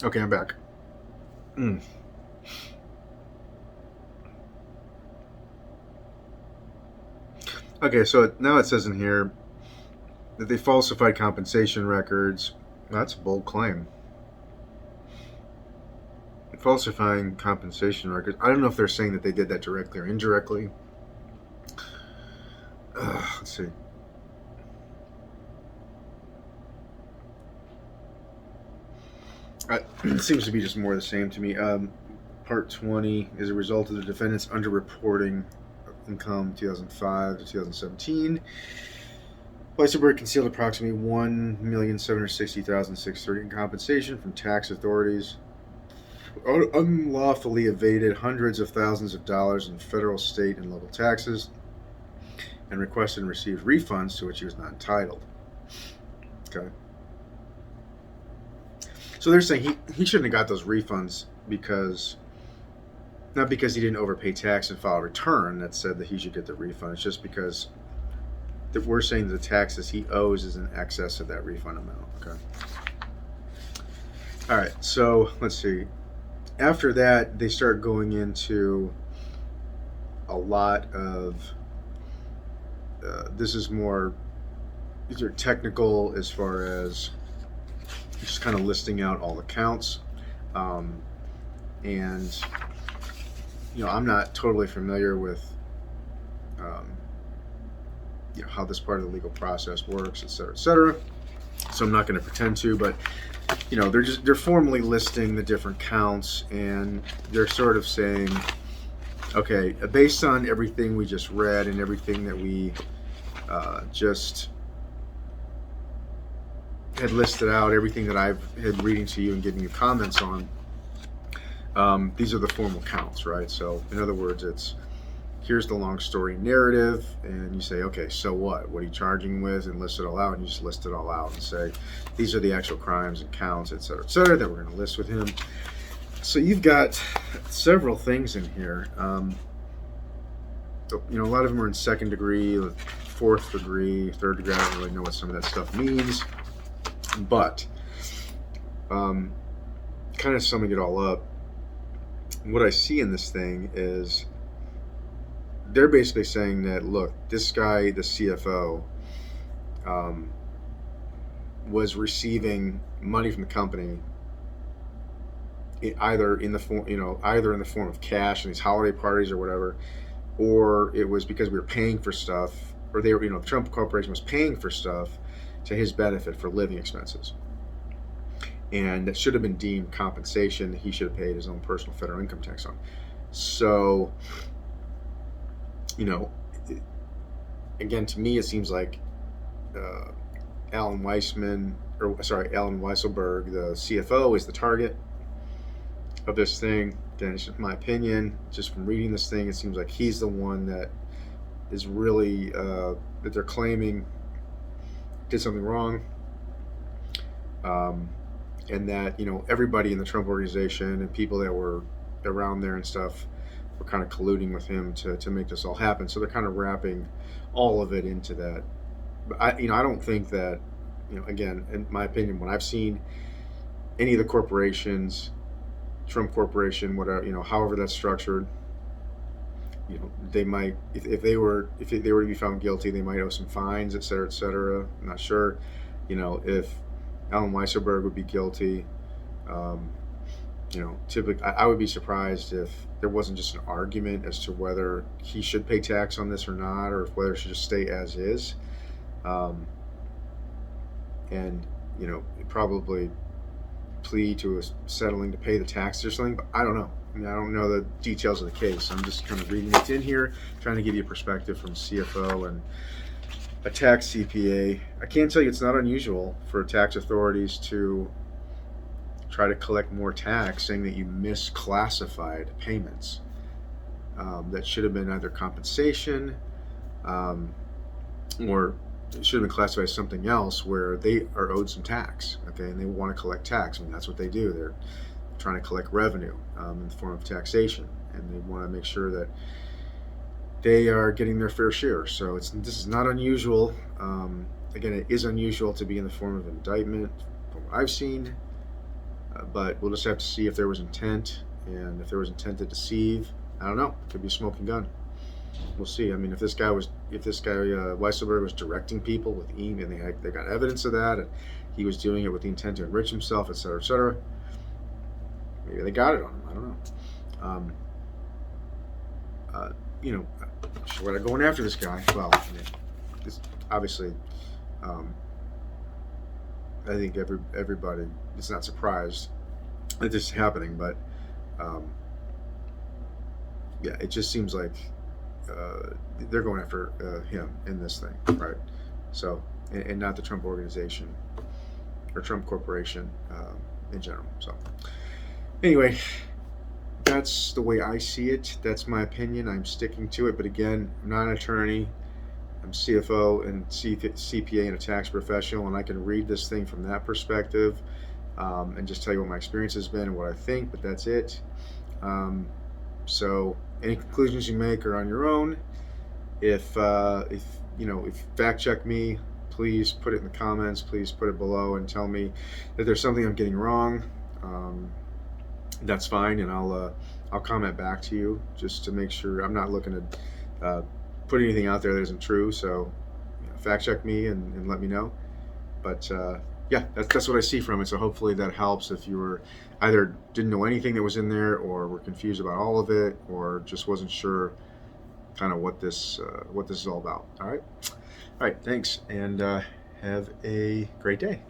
Okay, I'm back. Mm. Okay, so now it says in here that they falsified compensation records. That's a bold claim. Falsifying compensation records. I don't know if they're saying that they did that directly or indirectly. Let's see. It seems to be just more of the same to me. Part 20 is a result of the defendant's underreporting of income 2005 to 2017. Weisselberg concealed approximately $1,760,630 in compensation from tax authorities, unlawfully evaded hundreds of thousands of dollars in federal, state, and local taxes, and requested and received refunds to which he was not entitled. Okay. So they're saying he shouldn't have got those refunds because, not because he didn't overpay tax and file a return that said that he should get the refund. It's just because that we're saying the taxes he owes is in excess of that refund amount. Okay. All right. So let's see. After that, they start going into a lot of. This is more. These are technical as far as just kind of listing out all the counts, and I'm not totally familiar with um, how this part of the legal process works, et cetera, et cetera. So I'm not going to pretend to, but they're formally listing the different counts, and they're sort of saying, okay, based on everything we just read and everything that we just had listed out, everything that I've had reading to you and giving you comments on, these are the formal counts, right? So in other words, it's here's the long story narrative, and you say, okay, so what are you charging with, and list it all out, and you just list it all out and say these are the actual crimes and counts, et cetera, that we're going to list with him. So you've got several things in here. A lot of them are in second degree, fourth degree, third degree. I don't really know what some of that stuff means, but kind of summing it all up, what I see in this thing is they're basically saying that, look, this guy, the CFO, was receiving money from the company either in the form of cash in these holiday parties or whatever, or it was because we were paying for stuff, or they were, the Trump Corporation was paying for stuff to his benefit for living expenses, and that should have been deemed compensation. He should have paid his own personal federal income tax on. So, again, to me, it seems like Alan Weisselberg, the CFO, is the target of this thing. Again, it's just my opinion. Just from reading this thing, it seems like he's the one that is really that they're claiming did something wrong, and that everybody in the Trump organization and people that were around there and stuff were kind of colluding with him to make this all happen. So they're kind of wrapping all of it into that. But I don't think that, again, in my opinion, when I've seen any of the corporations, Trump Corporation, whatever, however that's structured, they might, if they were to be found guilty, they might owe some fines, et cetera, et cetera. I'm not sure, if Alan Weisselberg would be guilty. Typically, I would be surprised if there wasn't just an argument as to whether he should pay tax on this or not, or whether it should just stay as is. And probably plead to a settling to pay the taxes or something, but I don't know. I don't know the details of the case. I'm just kind of reading what's in here, trying to give you a perspective from CFO and a tax CPA. I can tell you it's not unusual for tax authorities to try to collect more tax, saying that you misclassified payments that should have been either compensation or it should have been classified as something else where they are owed some tax, okay, and they want to collect tax. That's what they do. They're trying to collect revenue in the form of taxation, and they want to make sure that they are getting their fair share. So this is not unusual. Again, it is unusual to be in the form of indictment from what I've seen. But we'll just have to see if there was intent, and if there was intent to deceive. I don't know. Could be a smoking gun. We'll see. I mean, if this guy Weisselberg was directing people with email, and they got evidence of that, and he was doing it with the intent to enrich himself, et cetera, et cetera. Maybe they got it on him. I don't know. Um, you know, should I going after this guy? Well, I mean, this, obviously, um, I think everybody is not surprised that this is happening, but um, yeah, it just seems like they're going after him in this thing, right? So, and not the Trump organization or Trump Corporation in general. So, anyway, that's the way I see it. That's my opinion. I'm sticking to it. But again, I'm not an attorney. I'm CFO and CPA and a tax professional, and I can read this thing from that perspective and just tell you what my experience has been and what I think. But that's it. So any conclusions you make are on your own. If if fact check me, please put it in the comments. Please put it below and tell me that there's something I'm getting wrong. That's fine, and I'll comment back to you just to make sure I'm not looking to put anything out there that isn't true. So fact check me and let me know. But yeah, that's what I see from it. So hopefully that helps if you were either didn't know anything that was in there, or were confused about all of it, or just wasn't sure kind of what this is all about. All right, thanks, and have a great day.